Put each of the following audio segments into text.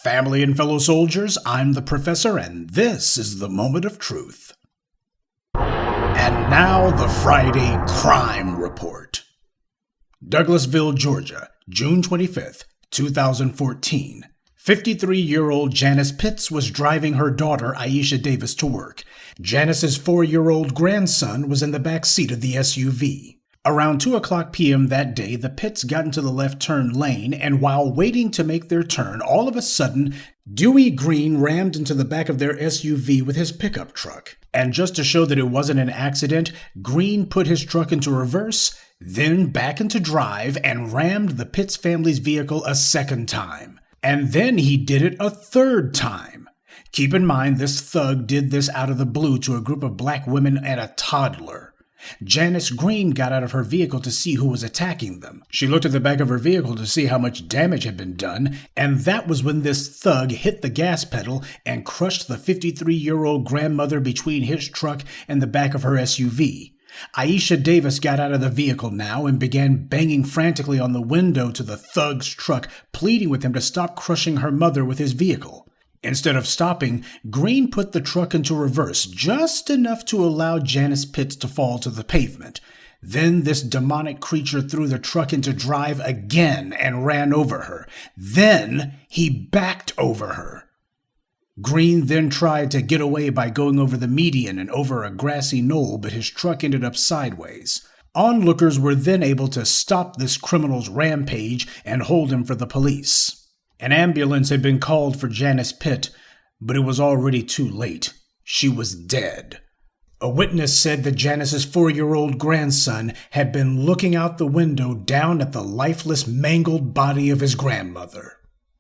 Family and fellow soldiers, I'm the Professor, and this is the Moment of Truth. And now the Friday Crime Report. Douglasville, Georgia, June 25th, 2014. 53-year-old Janice Pitts was driving her daughter, Aisha Davis, to work. Janice's 4-year-old grandson was in the back seat of the SUV. Around 2:00 p.m. that day, the Pitts got into the left turn lane, and while waiting to make their turn, all of a sudden, Dewey Green rammed into the back of their SUV with his pickup truck. And just to show that it wasn't an accident, Green put his truck into reverse, then back into drive, and rammed the Pitts family's vehicle a second time. And then he did it a third time. Keep in mind, this thug did this out of the blue to a group of black women and a toddler. Janice Green got out of her vehicle to see who was attacking them. She looked at the back of her vehicle to see how much damage had been done, and that was when this thug hit the gas pedal and crushed the 53-year-old grandmother between his truck and the back of her SUV. Aisha Davis got out of the vehicle now and began banging frantically on the window to the thug's truck, pleading with him to stop crushing her mother with his vehicle. Instead of stopping, Green put the truck into reverse, just enough to allow Janice Pitts to fall to the pavement. Then this demonic creature threw the truck into drive again and ran over her. Then he backed over her. Green then tried to get away by going over the median and over a grassy knoll, but his truck ended up sideways. Onlookers were then able to stop this criminal's rampage and hold him for the police. An ambulance had been called for Janice Pitt, but it was already too late. She was dead. A witness said that Janice's 4-year-old grandson had been looking out the window down at the lifeless, mangled body of his grandmother.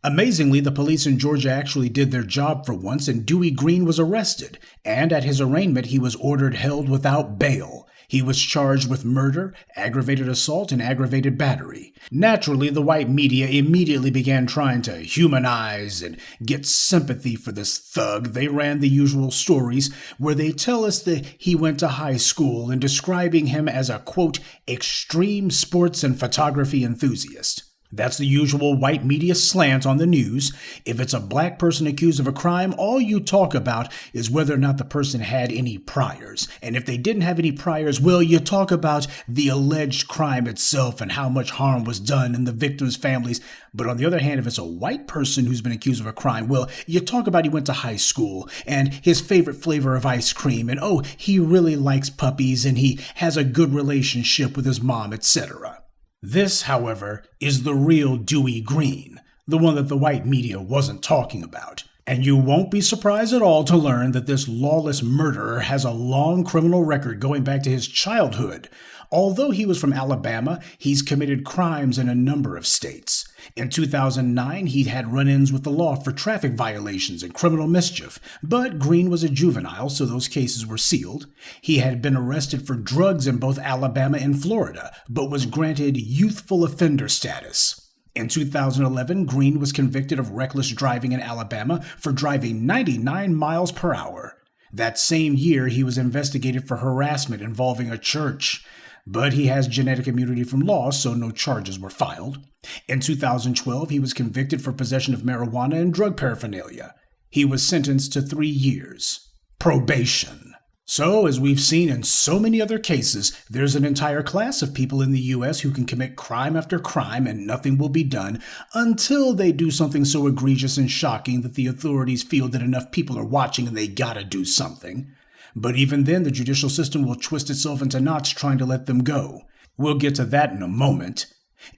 Amazingly, the police in Georgia actually did their job for once, and Dewey Green was arrested, and at his arraignment he was ordered held without bail. He was charged with murder, aggravated assault, and aggravated battery. Naturally, the white media immediately began trying to humanize and get sympathy for this thug. They ran the usual stories where they tell us that he went to high school and describing him as a, quote, extreme sports and photography enthusiast. That's the usual white media slant on the news. If it's a black person accused of a crime, all you talk about is whether or not the person had any priors. And if they didn't have any priors, well, you talk about the alleged crime itself and how much harm was done in the victims' families. But on the other hand, if it's a white person who's been accused of a crime, well, you talk about he went to high school and his favorite flavor of ice cream and, oh, he really likes puppies and he has a good relationship with his mom, etc. This, however, is the real Dewey Green, the one that the white media wasn't talking about. And you won't be surprised at all to learn that this lawless murderer has a long criminal record going back to his childhood. Although he was from Alabama, he's committed crimes in a number of states. In 2009, he had run-ins with the law for traffic violations and criminal mischief, but Green was a juvenile, so those cases were sealed. He had been arrested for drugs in both Alabama and Florida, but was granted youthful offender status. In 2011, Green was convicted of reckless driving in Alabama for driving 99 miles per hour. That same year, he was investigated for harassment involving a church. But he has genetic immunity from law, so no charges were filed. In 2012, he was convicted for possession of marijuana and drug paraphernalia. He was sentenced to 3 years. Probation. So, as we've seen in so many other cases, there's an entire class of people in the U.S. who can commit crime after crime and nothing will be done until they do something so egregious and shocking that the authorities feel that enough people are watching and they gotta do something. But even then, the judicial system will twist itself into knots trying to let them go. We'll get to that in a moment.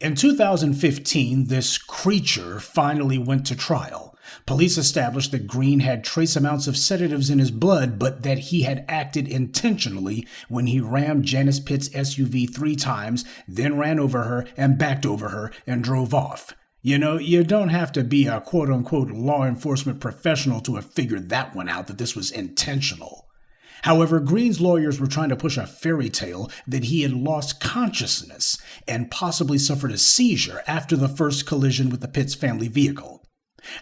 In 2015, this creature finally went to trial. Police established that Green had trace amounts of sedatives in his blood, but that he had acted intentionally when he rammed Janice Pitt's SUV 3 times, then ran over her and backed over her and drove off. You know, you don't have to be a quote-unquote law enforcement professional to have figured that one out, that this was intentional. However, Green's lawyers were trying to push a fairy tale that he had lost consciousness and possibly suffered a seizure after the first collision with the Pitts family vehicle.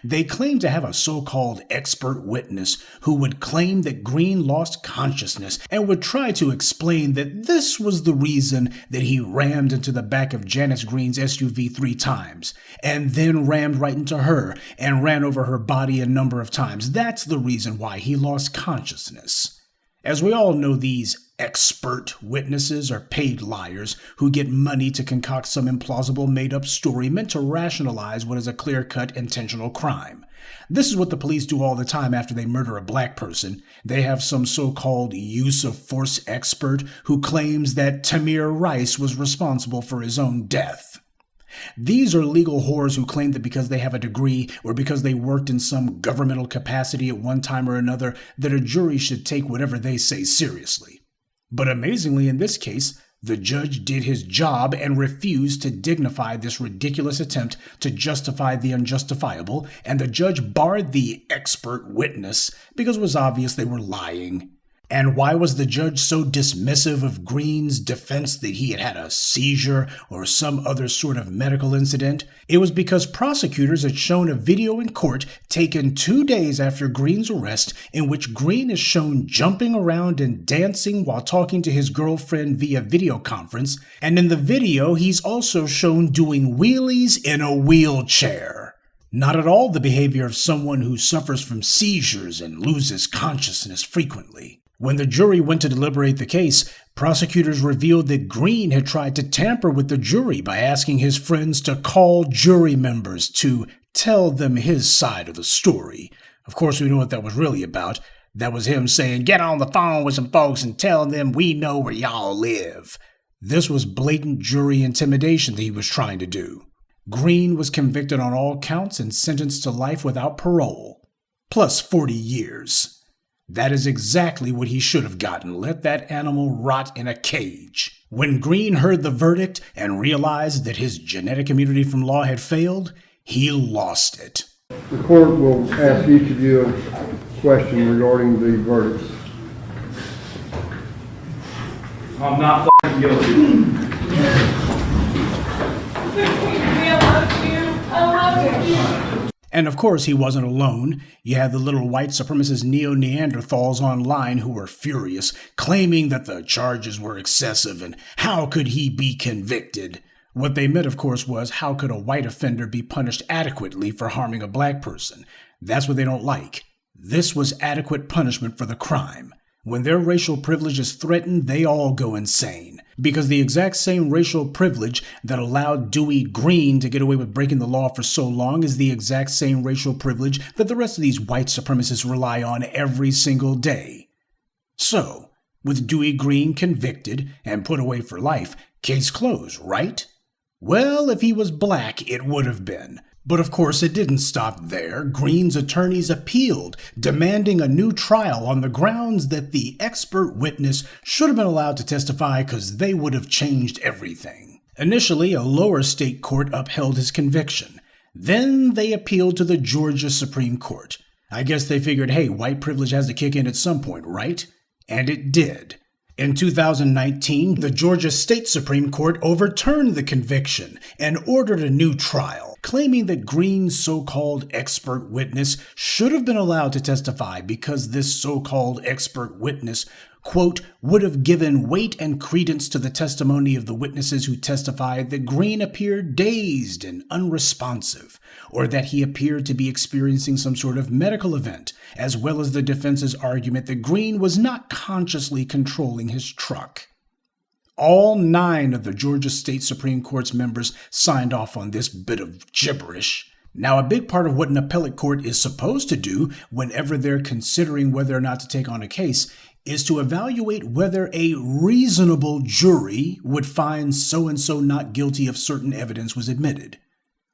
They claim to have a so-called expert witness who would claim that Green lost consciousness and would try to explain that this was the reason that he rammed into the back of Janice Green's SUV 3 times, and then rammed right into her and ran over her body a number of times. That's the reason why he lost consciousness. As we all know, these expert witnesses are paid liars who get money to concoct some implausible made-up story meant to rationalize what is a clear-cut intentional crime. This is what the police do all the time after they murder a black person. They have some so-called use-of-force expert who claims that Tamir Rice was responsible for his own death. These are legal whores who claim that because they have a degree or because they worked in some governmental capacity at one time or another, that a jury should take whatever they say seriously. But amazingly, in this case, the judge did his job and refused to dignify this ridiculous attempt to justify the unjustifiable, and the judge barred the expert witness because it was obvious they were lying. And why was the judge so dismissive of Green's defense that he had had a seizure or some other sort of medical incident? It was because prosecutors had shown a video in court taken 2 days after Green's arrest in which Green is shown jumping around and dancing while talking to his girlfriend via video conference, and in the video he's also shown doing wheelies in a wheelchair. Not at all the behavior of someone who suffers from seizures and loses consciousness frequently. When the jury went to deliberate the case, prosecutors revealed that Green had tried to tamper with the jury by asking his friends to call jury members to tell them his side of the story. Of course, we know what that was really about. That was him saying, "Get on the phone with some folks and tell them we know where y'all live." This was blatant jury intimidation that he was trying to do. Green was convicted on all counts and sentenced to life without parole, plus 40 years. That is exactly what he should have gotten. Let that animal rot in a cage. When Green heard the verdict and realized that his genetic immunity from law had failed, he lost it. The court will ask each of you a question regarding the verdicts. I'm not f***ing guilty. And of course, he wasn't alone. You had the little white supremacist neo-Neanderthals online who were furious, claiming that the charges were excessive and how could he be convicted? What they meant, of course, was how could a white offender be punished adequately for harming a black person? That's what they don't like. This was adequate punishment for the crime. When their racial privilege is threatened, they all go insane. Because the exact same racial privilege that allowed Dewey Green to get away with breaking the law for so long is the exact same racial privilege that the rest of these white supremacists rely on every single day. So, with Dewey Green convicted and put away for life, case closed, right? Well, if he was black, it would have been. But of course, it didn't stop there. Green's attorneys appealed, demanding a new trial on the grounds that the expert witness should have been allowed to testify because they would have changed everything. Initially, a lower state court upheld his conviction. Then they appealed to the Georgia Supreme Court. I guess they figured, hey, white privilege has to kick in at some point, right? And it did. In 2019, the Georgia State Supreme Court overturned the conviction and ordered a new trial, claiming that Green's so-called expert witness should have been allowed to testify because this so-called expert witness, quote, would have given weight and credence to the testimony of the witnesses who testified that Green appeared dazed and unresponsive, or that he appeared to be experiencing some sort of medical event, as well as the defense's argument that Green was not consciously controlling his truck. All 9 of the Georgia State Supreme Court's members signed off on this bit of gibberish. Now, a big part of what an appellate court is supposed to do whenever they're considering whether or not to take on a case is to evaluate whether a reasonable jury would find so-and-so not guilty if certain evidence was admitted.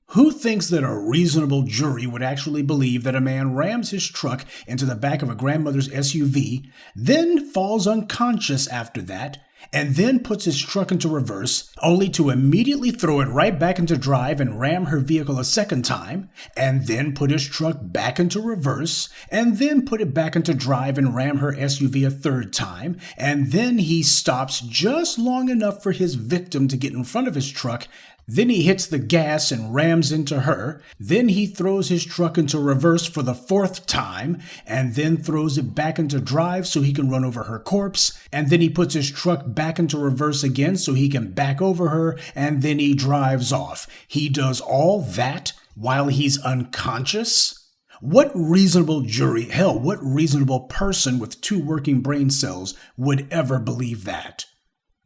Who thinks that a reasonable jury would actually believe that a man rams his truck into the back of a grandmother's SUV, then falls unconscious after that, and then puts his truck into reverse, only to immediately throw it right back into drive and ram her vehicle a second time, and then put his truck back into reverse, and then put it back into drive and ram her SUV a third time, and then he stops just long enough for his victim to get in front of his truck, Then he hits the gas and rams into her. Then he throws his truck into reverse for the 4th time, and then throws it back into drive so he can run over her corpse. And then he puts his truck back into reverse again so he can back over her, and then he drives off. He does all that while he's unconscious? What reasonable jury, hell, what reasonable person with 2 working brain cells would ever believe that?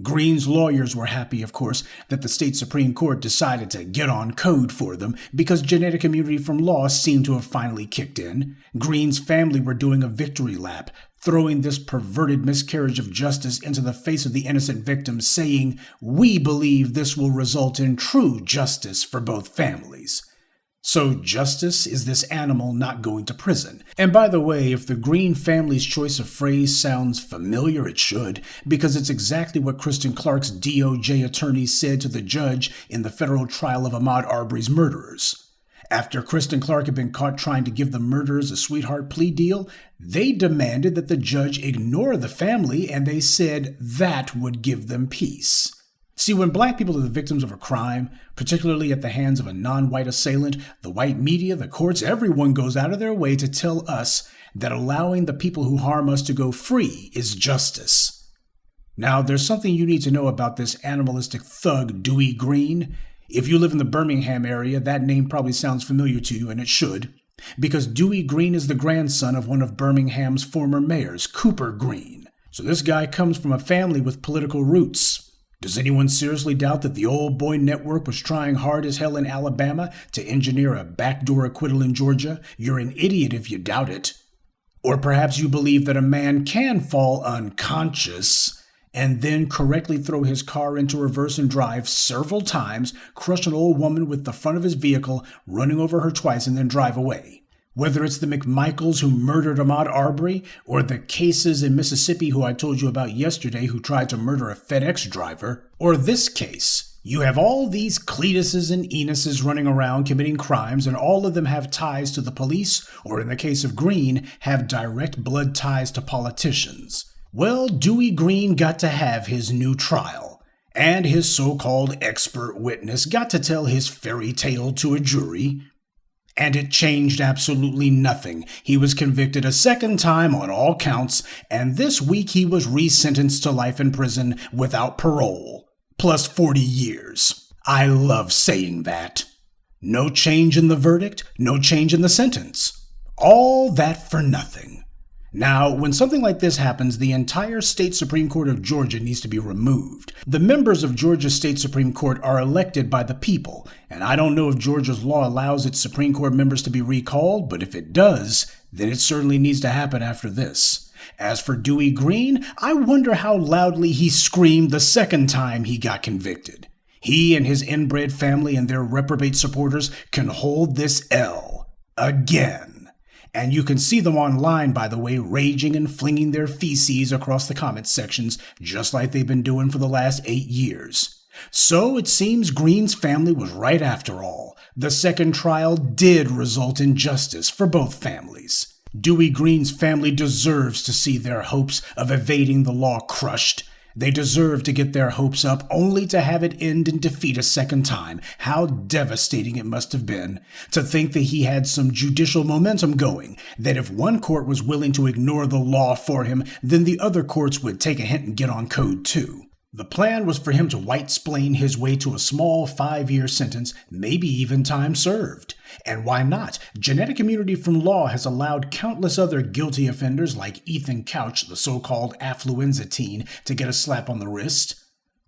Green's lawyers were happy, of course, that the state Supreme Court decided to get on code for them because genetic immunity from law seemed to have finally kicked in. Green's family were doing a victory lap, throwing this perverted miscarriage of justice into the face of the innocent victims, saying, "We believe this will result in true justice for both families." So justice is this animal not going to prison. And by the way, if the Green family's choice of phrase sounds familiar, it should, because it's exactly what Kristen Clark's DOJ attorney said to the judge in the federal trial of Ahmaud Arbery's murderers. After Kristen Clark had been caught trying to give the murderers a sweetheart plea deal, they demanded that the judge ignore the family, and they said that would give them peace. See, when black people are the victims of a crime, particularly at the hands of a non-white assailant, the white media, the courts, everyone goes out of their way to tell us that allowing the people who harm us to go free is justice. Now, there's something you need to know about this animalistic thug, Dewey Green. If you live in the Birmingham area, that name probably sounds familiar to you, and it should, because Dewey Green is the grandson of one of Birmingham's former mayors, Cooper Green. So this guy comes from a family with political roots. Does anyone seriously doubt that the Old Boy Network was trying hard as hell in Alabama to engineer a backdoor acquittal in Georgia? You're an idiot if you doubt it. Or perhaps you believe that a man can fall unconscious and then correctly throw his car into reverse and drive several times, crush an old woman with the front of his vehicle, running over her twice, and then drive away. Whether it's the McMichaels who murdered Ahmaud Arbery, or the cases in Mississippi who I told you about yesterday who tried to murder a FedEx driver, or this case, you have all these Cletuses and Enuses running around committing crimes, and all of them have ties to the police, or in the case of Green, have direct blood ties to politicians. Well, Dewey Green got to have his new trial, and his so-called expert witness got to tell his fairy tale to a jury. And it changed absolutely nothing. He was convicted a second time on all counts, and this week he was resentenced to life in prison without parole, plus 40 years. I love saying that. No change in the verdict, no change in the sentence. All that for nothing. Now, when something like this happens, the entire State Supreme Court of Georgia needs to be removed. The members of Georgia State Supreme Court are elected by the people, and I don't know if Georgia's law allows its Supreme Court members to be recalled, but if it does, then it certainly needs to happen after this. As for Dewey Green, I wonder how loudly he screamed the second time he got convicted. He and his inbred family and their reprobate supporters can hold this L again. And you can see them online, by the way, raging and flinging their feces across the comments sections, just like they've been doing for the last 8 years. So it seems Green's family was right after all. The second trial did result in justice for both families. Dewey Green's family deserves to see their hopes of evading the law crushed. They deserve to get their hopes up only to have it end in defeat a second time. How devastating it must have been to think that he had some judicial momentum going, that if one court was willing to ignore the law for him, then the other courts would take a hint and get on code too. The plan was for him to white-splain his way to a small 5-year sentence, maybe even time served. And why not? Genetic immunity from law has allowed countless other guilty offenders like Ethan Couch, the so-called affluenza teen, to get a slap on the wrist.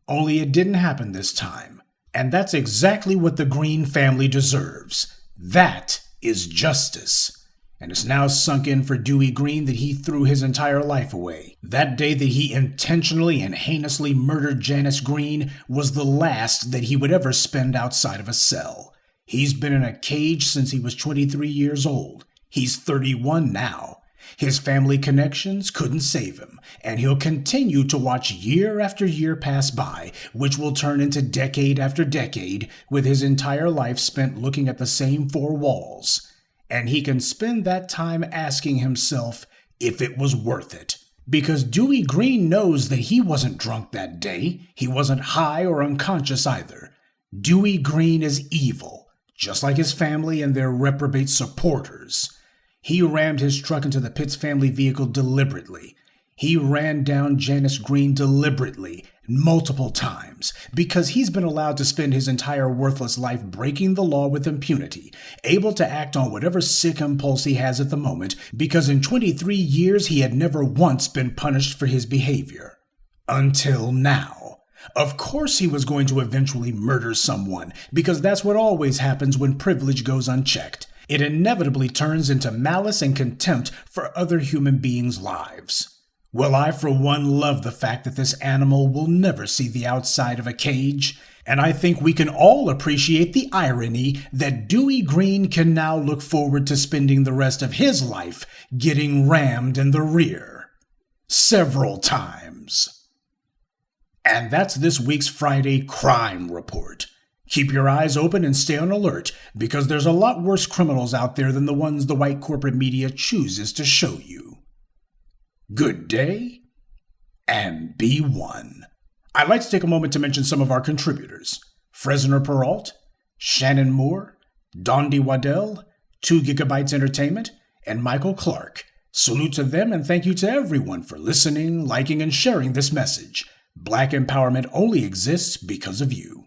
Only it didn't happen this time. And that's exactly what the Green family deserves. That is justice. And it's now sunk in for Dewey Green that he threw his entire life away. That day that he intentionally and heinously murdered Janice Green was the last that he would ever spend outside of a cell. He's been in a cage since he was 23 years old. He's 31 now. His family connections couldn't save him, and he'll continue to watch year after year pass by, which will turn into decade after decade, with his entire life spent looking at the same 4 walls. And he can spend that time asking himself if it was worth it. Because Dewey Green knows that he wasn't drunk that day. He wasn't high or unconscious either. Dewey Green is evil, just like his family and their reprobate supporters. He rammed his truck into the Pitts family vehicle deliberately. He ran down Janice Green deliberately, multiple times, because he's been allowed to spend his entire worthless life breaking the law with impunity, able to act on whatever sick impulse he has at the moment, because in 23 years he had never once been punished for his behavior. Until now. Of course he was going to eventually murder someone, because that's what always happens when privilege goes unchecked. It inevitably turns into malice and contempt for other human beings' lives. Well, I for one love the fact that this animal will never see the outside of a cage, and I think we can all appreciate the irony that Dewey Green can now look forward to spending the rest of his life getting rammed in the rear. Several times. And that's this week's Friday Crime Report. Keep your eyes open and stay on alert, because there's a lot worse criminals out there than the ones the white corporate media chooses to show you. Good day, and be one. I'd like to take a moment to mention some of our contributors. Fresner Peralt, Shannon Moore, Dondi Waddell, 2 Gigabytes Entertainment, and Michael Clark. Salute to them and thank you to everyone for listening, liking, and sharing this message. Black empowerment only exists because of you.